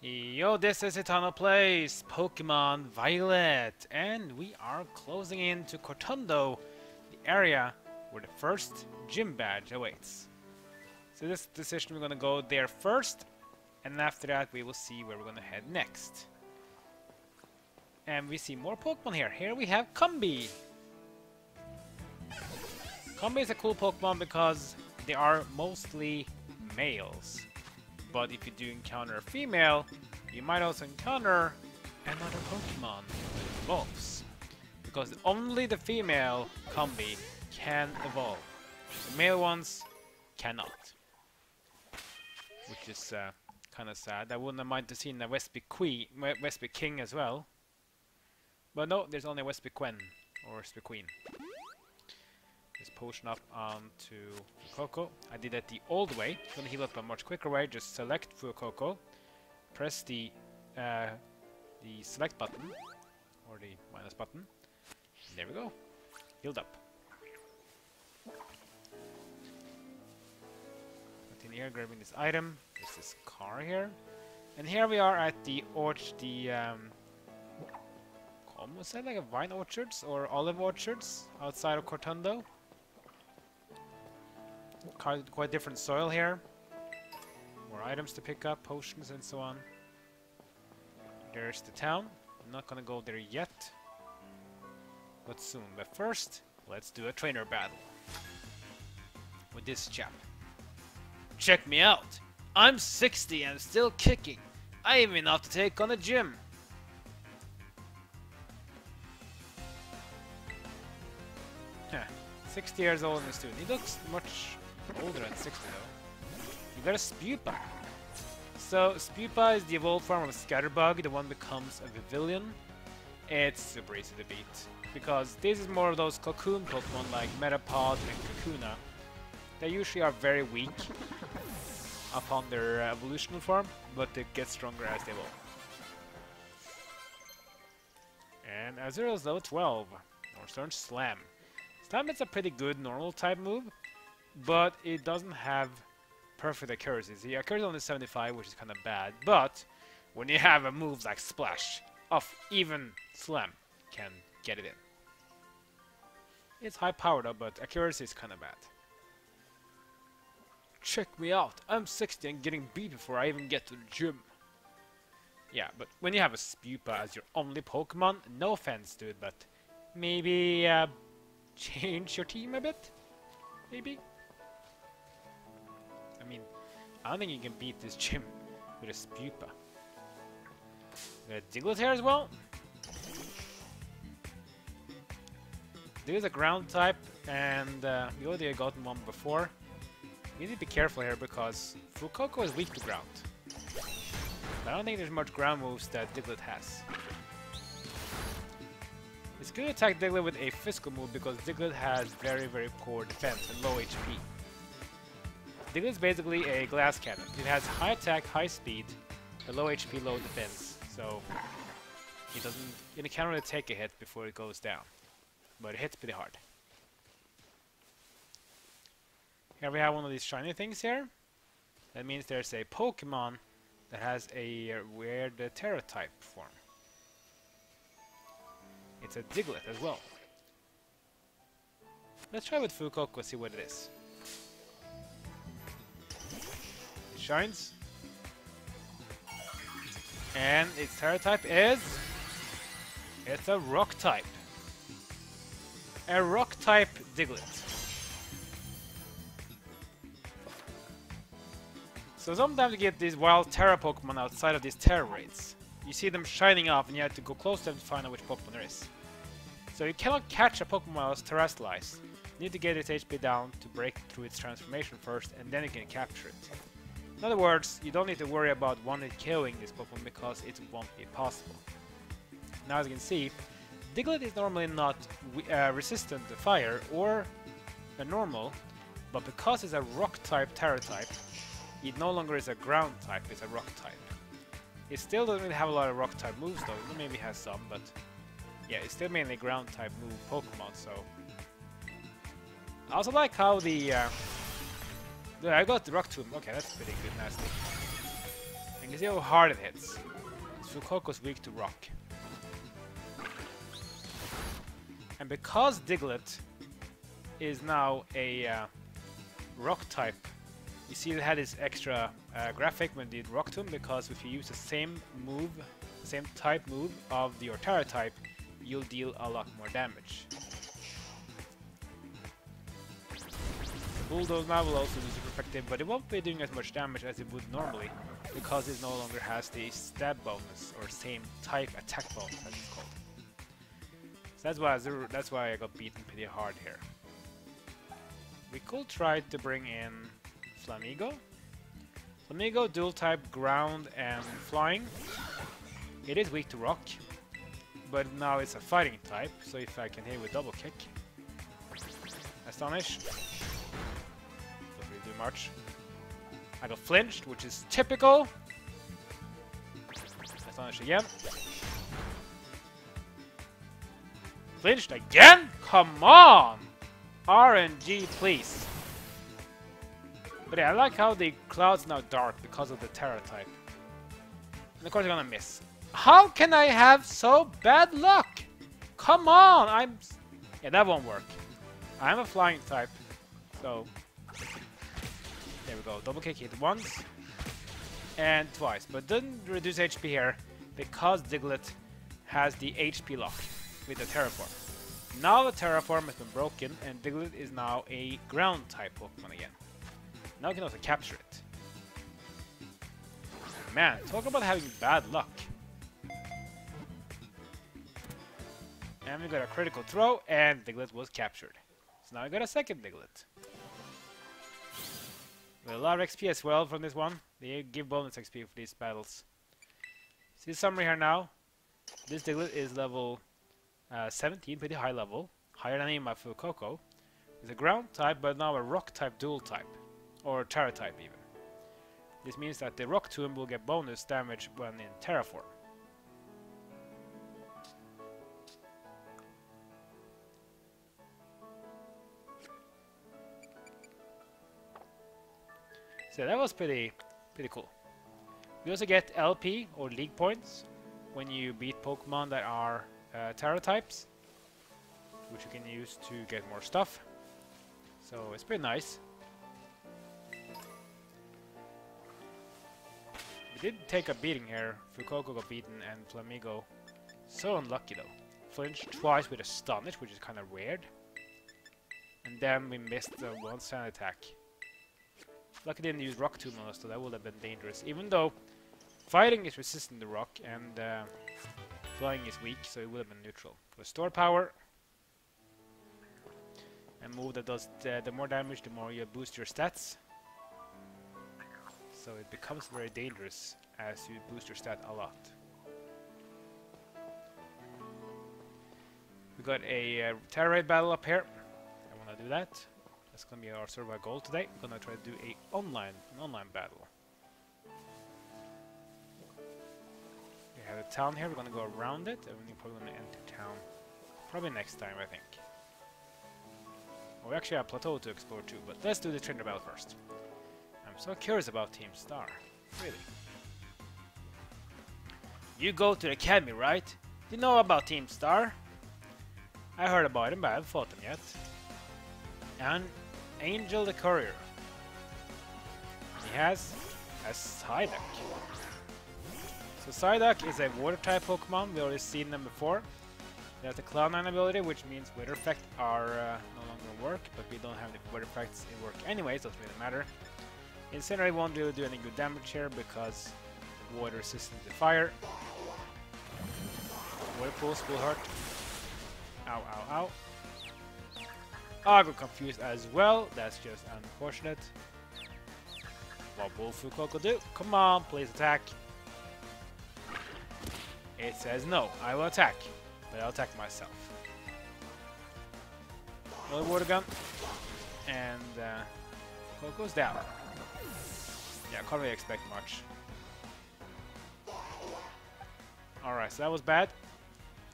Yo, this is Eternal Place, Pokemon Violet, and we are closing into Cortondo, the area where the first gym badge awaits. So this decision we're gonna go there first, and after that we will see where we're gonna head next. And we see more Pokemon here. Here we have Combee. Combee is a cool Pokemon because they are mostly males. But if you do encounter a female, you might also encounter another Pokemon that evolves. Because only the female Combee can evolve. The male ones cannot. Which is kind of sad. I wouldn't have minded to see a Wespy King as well. But no, there's only a Wespy Quen or Wespy Queen. Just potion up onto Fuecoco. I did that the old way. Gonna heal up a much quicker way. Just select Fuecoco, press the select button or the minus button. And there we go. Healed up. Continue here, grabbing this item. There's this car here, and here we are at the almost said like a vine orchards or olive orchards outside of Cortondo. Quite different soil here. More items to pick up, potions and so on. There's the town. I'm not gonna go there yet, but soon. But first, let's do a trainer battle with this chap. Check me out! I'm 60 and still kicking. I even have to take on a gym. 60 years old and a student. He looks much older than 60 though. You got a Spupa. So Spupa is the evolved form of Scatterbug. The one becomes a Pavilion. It's super easy to beat because this is more of those cocoon Pokemon like Metapod and Kakuna. They usually are very weak upon their evolutional form, but they get stronger as they evolve. And Azurill is level 12. Northern Slam. Slam is a pretty good normal type move, but it doesn't have perfect accuracy. The accuracy is only 75, which is kind of bad, but when you have a move like Splash, even Slam can get it in. It's high power though, but accuracy is kind of bad. Check me out, I'm 60 and getting beat before I even get to the gym. Yeah, but when you have a Spupa as your only Pokemon, no offense dude, but maybe change your team a bit? Maybe? I mean, I don't think you can beat this gym with a Spupa. We got a Diglett here as well. There's a ground type, and we already gotten one before. We need to be careful here because Fuecoco is weak to ground. But I don't think there's much ground moves that Diglett has. It's good to attack Diglett with a physical move because Diglett has very, very poor defense and low HP. Diglett is basically a glass cannon. It has high attack, high speed, but low HP, low defense. So it can't really take a hit before it goes down. But it hits pretty hard. Here we have one of these shiny things here. That means there's a Pokemon that has a weird Tera type form. It's a Diglett as well. Let's try with Fuecoco, see what it is. It shines. And its Tera type is... It's a Rock type. A Rock type Diglett. So sometimes you get these wild Tera Pokemon outside of these Tera raids. You see them shining off and you have to go close to them to find out which Pokemon there is. So you cannot catch a Pokemon while it's terrestrialized. You need to get its HP down to break through its transformation first, and then you can capture it. In other words, you don't need to worry about one-hit killing this Pokemon because it won't be possible. Now as you can see, Diglett is normally not resistant to fire or a normal, but because it's a rock type Tera type, it no longer is a ground type, it's a rock type. It still doesn't really have a lot of rock type moves though, it maybe has some, but yeah, it's still mainly ground type move Pokemon, so... I also like how I got the Rock Tomb, okay, that's pretty good, nasty. And You see how hard it hits. Fuecoco's weak to rock. And because Diglett is now a rock type, you see it had this extra graphic when you did Rock Tomb, because if you use the same move, same type move of your Tera type, you'll deal a lot more damage. The Bulldoze now will also be super effective, but it won't be doing as much damage as it would normally, because it no longer has the stab bonus, or same type attack bonus as it's called. So that's why I got beaten pretty hard here. We could try to bring in Flamigo. Flamigo dual type ground and flying. It is weak to rock, but now it's a fighting type, so if I can hit with double kick. Astonish. Doesn't really do much. I got flinched, which is typical. Astonish again. Flinched again? Come on! RNG, please. But yeah, I like how the cloud's now dark because of the Tera type. And of course I'm gonna miss. How can I have so bad luck? Come on! Yeah, that won't work. I'm a flying type, so... There we go. Double kick hit once. And twice. But doesn't reduce HP here because Diglett has the HP lock with the Terraform. Now the Terraform has been broken and Diglett is now a ground type Pokemon again. Now we can also capture it. Man, talk about having bad luck. And we got a critical throw and Diglett was captured. So now we got a second Diglett. With a lot of XP as well from this one. They give bonus XP for these battles. See the summary here now. This Diglett is level 17, pretty high level. Higher than any of my Fuecoco. It's a ground type, but now a rock type dual type. Or Tera type even. This means that the Rock Tomb will get bonus damage when in Terraform. So that was pretty cool. You also get LP or League Points when you beat Pokemon that are Tera types, which you can use to get more stuff. So it's pretty nice. We did take a beating here. Fuecoco got beaten and Flamigo. So unlucky though. Flinched twice with Astonish, which is kind of weird. And then we missed the one sand attack. Lucky didn't use Rock Tomb on us, so that would have been dangerous. Even though fighting is resistant to rock and flying is weak, so it would have been neutral. Restore power. And move that does the more damage, the more you boost your stats. So it becomes very dangerous as you boost your stat a lot. We got a Tera Raid battle up here. I want to do that. That's going to be our sort of our goal today. We're going to try to do an online battle. We have a town here. We're going to go around it, and we're probably going to enter town. Probably next time, I think. Oh, we actually have a plateau to explore too, but let's do the trainer battle first. I'm so curious about Team Star. Really. You go to the academy, right? You know about Team Star? I heard about him, but I haven't fought him yet. And Angel the Courier. He has a Psyduck. So Psyduck is a water type Pokemon. We already seen them before. They have the Cloud9 ability, which means weather effects are no longer work, but we don't have the weather effects in work anyway, so it doesn't really matter. Incinerate won't really do any good damage here because water resistant to fire. Water pulse will hurt. Ow, ow, ow. Oh, I got confused as well. That's just unfortunate. What will Fuecoco do? Come on, please attack. It says no. I will attack, but I'll attack myself. Another water gun, and Fuecoco's down. Yeah, can't really expect much. Alright, so that was bad.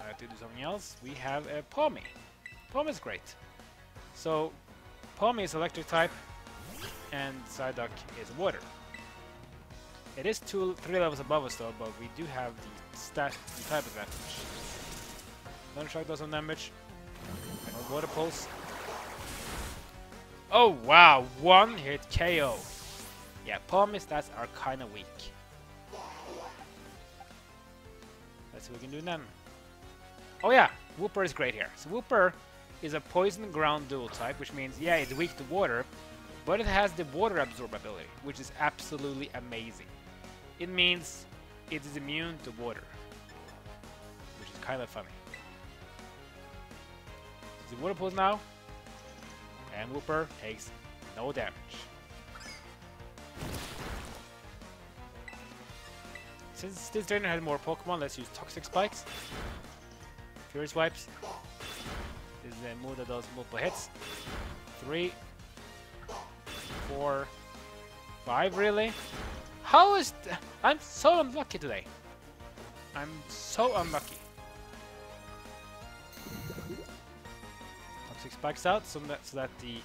I have to do something else. We have a Pawmi. Pawmi's great. So, Pawmi is electric type, and Psyduck is water. It is 3 levels above us though, but we do have the type advantage. Thunder Shock does some damage. And Water Pulse. Oh wow, 1 hit KO. Yeah, problem is stats are kinda weak. Let's see what we can do then. Oh yeah, Wooper is great here. So Wooper is a poison ground dual type, which means, yeah, it's weak to water, but it has the water absorb ability, which is absolutely amazing. It means it is immune to water, which is kind of funny. The Water Pulse now, and Wooper takes no damage. Since this trainer has more Pokemon, let's use Toxic Spikes. Fury Swipes. This is a move that does multiple hits. 3, 4, 5, really? How is I'm so unlucky today. I'm so unlucky. Toxic Spikes out so that the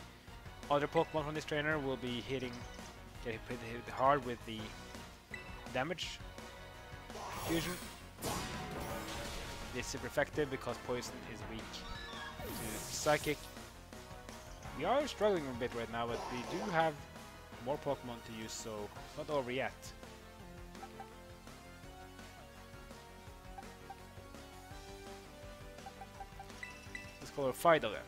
other Pokemon from this trainer will be getting hit hard with the damage fusion. It's super effective because poison is weak to psychic. We are struggling a bit right now, but we do have more Pokemon to use, so it's not over yet. Let's call her Fido then.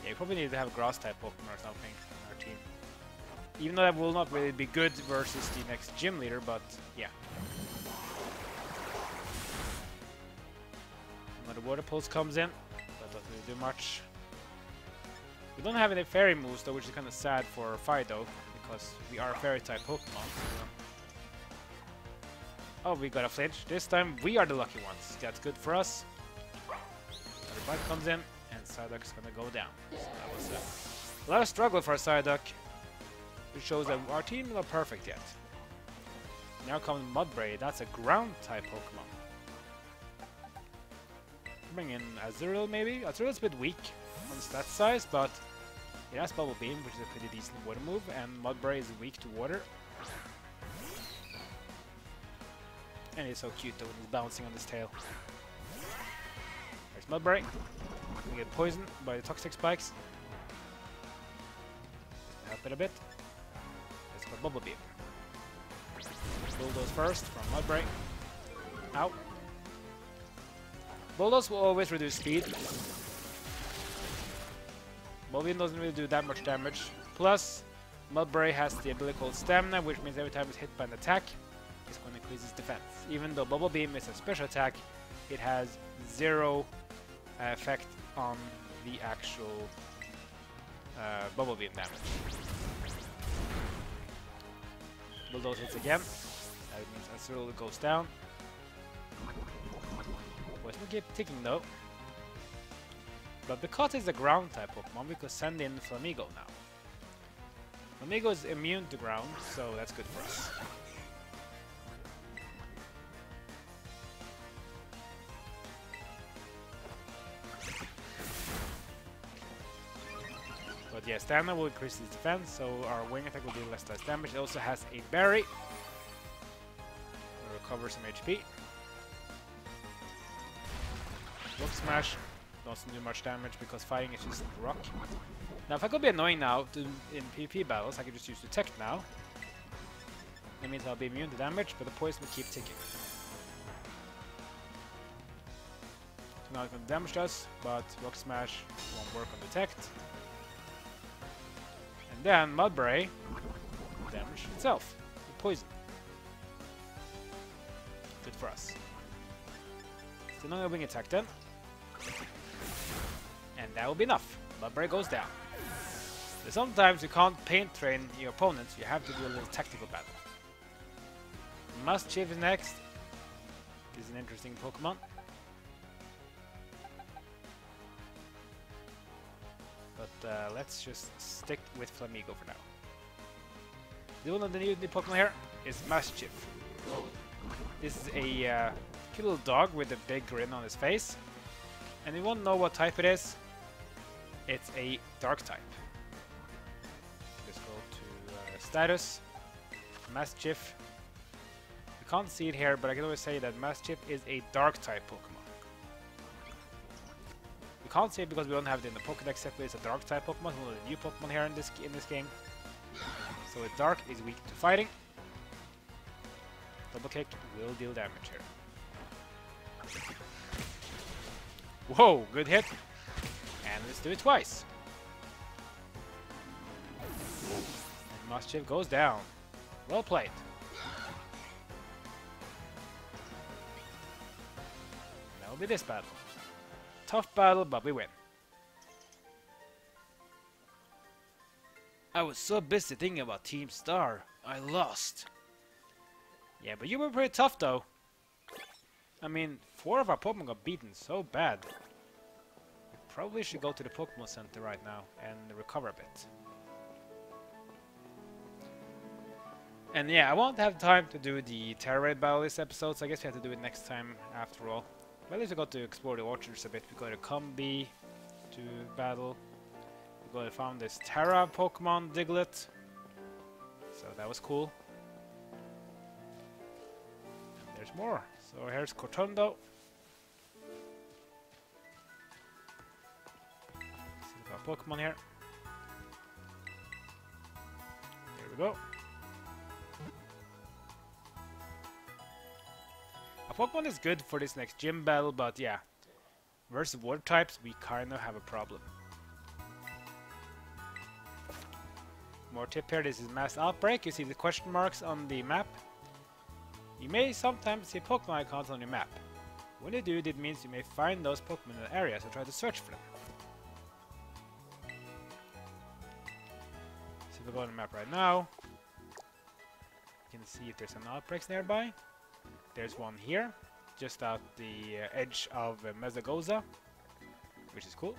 Yeah, we probably need to have a grass type Pokemon or something on our team. Even though that will not really be good versus the next gym leader, but yeah. Another Water Pulse comes in. That doesn't really do much. We don't have any fairy moves though, which is kind of sad for Fido, because we are a fairy type Pokemon. Oh, we got a flinch. This time we are the lucky ones. That's good for us. Another Bite comes in, and Psyduck's gonna go down. So that was a lot of struggle for Psyduck, which shows that our team is not perfect yet. Now comes Mudbray. That's a ground type Pokemon. Bring in Azurill maybe. Azurill's a bit weak on stat size, but it has Bubble Beam, which is a pretty decent water move, and Mudbray is weak to water. And he's so cute though when he's bouncing on his tail. There's Mudbray. We get poisoned by the Toxic Spikes. Help it a bit. Let's go Bubble Beam. Bulldoze first from Mudbray. Ow. Bulldoze will always reduce speed. Bubble Beam doesn't really do that much damage. Plus, Mudbray has the ability called Stamina, which means every time it's hit by an attack, it's going to increase its defense. Even though Bubble Beam is a special attack, it has 0 effect on the actual Bubble Beam damage. Bulldoze hits again. That means Azurill goes down. Poison will keep ticking though. But because it's a ground type Pokemon, we could send in Flamigo now. Flamigo is immune to ground, so that's good for us. But yeah, Stamina will increase its defense, so our wing attack will do less damage. It also has a berry. We'll recover some HP. Rock Smash doesn't do much damage because fighting is just rock. Now if I could be annoying now in PvP battles, I could just use Detect now. That means I'll be immune to damage, but the poison will keep ticking. So now it's going to damage us, but Rock Smash won't work on Detect. And then Mudbray will damage itself with poison. Good for us. Still not a wing attack then. And that will be enough. Mudbray goes down. But sometimes you can't paint train your opponents, you have to do a little tactical battle. Muschief is next. This is an interesting Pokemon. But let's just stick with Flamigo for now. The one of the new Pokemon here is Muschief. This is a cute little dog with a big grin on his face. And you won't know what type it is. it's a dark type. Let's go to status, Mischief. You can't see it here, but I can always say that Mischief is a dark type Pokemon. You can't see it because we don't have it in the Pokédex yet, but it's a dark type Pokemon, one of the new Pokemon here in this game. So dark is weak to fighting. Double kick will deal damage here. Whoa, good hit. And let's do it twice. And Mischief goes down. Well played. That will be this battle. Tough battle, but we win. I was so busy thinking about Team Star, I lost. Yeah, but you were pretty tough though. I mean, 4 of our Pokemon got beaten so bad. We probably should go to the Pokemon Center right now and recover a bit. And yeah, I won't have time to do the Tera Raid battle this episode, so I guess we have to do it next time after all. But at least we got to explore the orchards a bit. We got to Combi to battle. We got to find this Tera Pokemon Diglett. So that was cool. And there's more. So here's Cortondo. See the Pokemon here. There we go. A Pokemon is good for this next gym battle, but yeah, versus water types, we kinda have a problem. More tip here, this is Mass Outbreak. You see the question marks on the map. You may sometimes see Pokemon icons on your map. When you do, it means you may find those Pokemon in the area, so try to search for them. So if we go on the map right now, you can see if there's an outbreaks nearby. There's one here, just out the edge of Mezagoza, which is cool.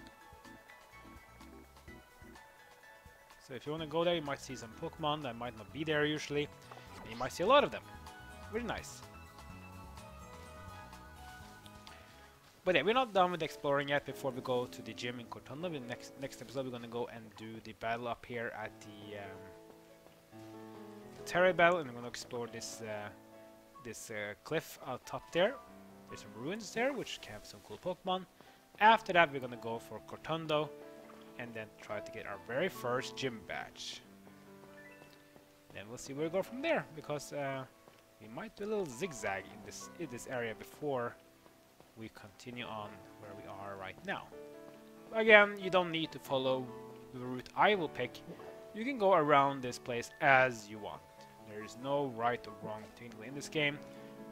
So if you want to go there, you might see some Pokemon that might not be there usually, and you might see a lot of them. Really nice. But yeah, we're not done with exploring yet before we go to the gym in Cortondo. In the next episode, we're going to go and do the battle up here at the Tera battle, and we're going to explore this cliff out top there. There's some ruins there, which can have some cool Pokemon. After that, we're gonna go for Cortondo, and then try to get our very first gym badge. Then we'll see where we go from there, because we might do a little zigzag in this area before we continue on where we are right now. Again, you don't need to follow the route I will pick. You can go around this place as you want. There is no right or wrong technically in this game,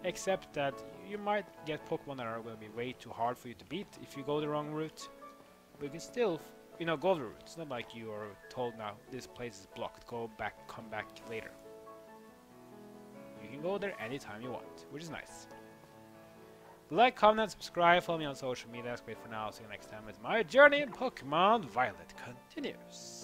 except that you might get Pokemon that are going to be way too hard for you to beat if you go the wrong route. But you can still, go the route. It's not like you are told now this place is blocked. Go back, come back later. You can go there anytime you want, which is nice. Like, comment, subscribe, follow me on social media. That's great for now. See you next time as my journey in Pokemon Violet continues.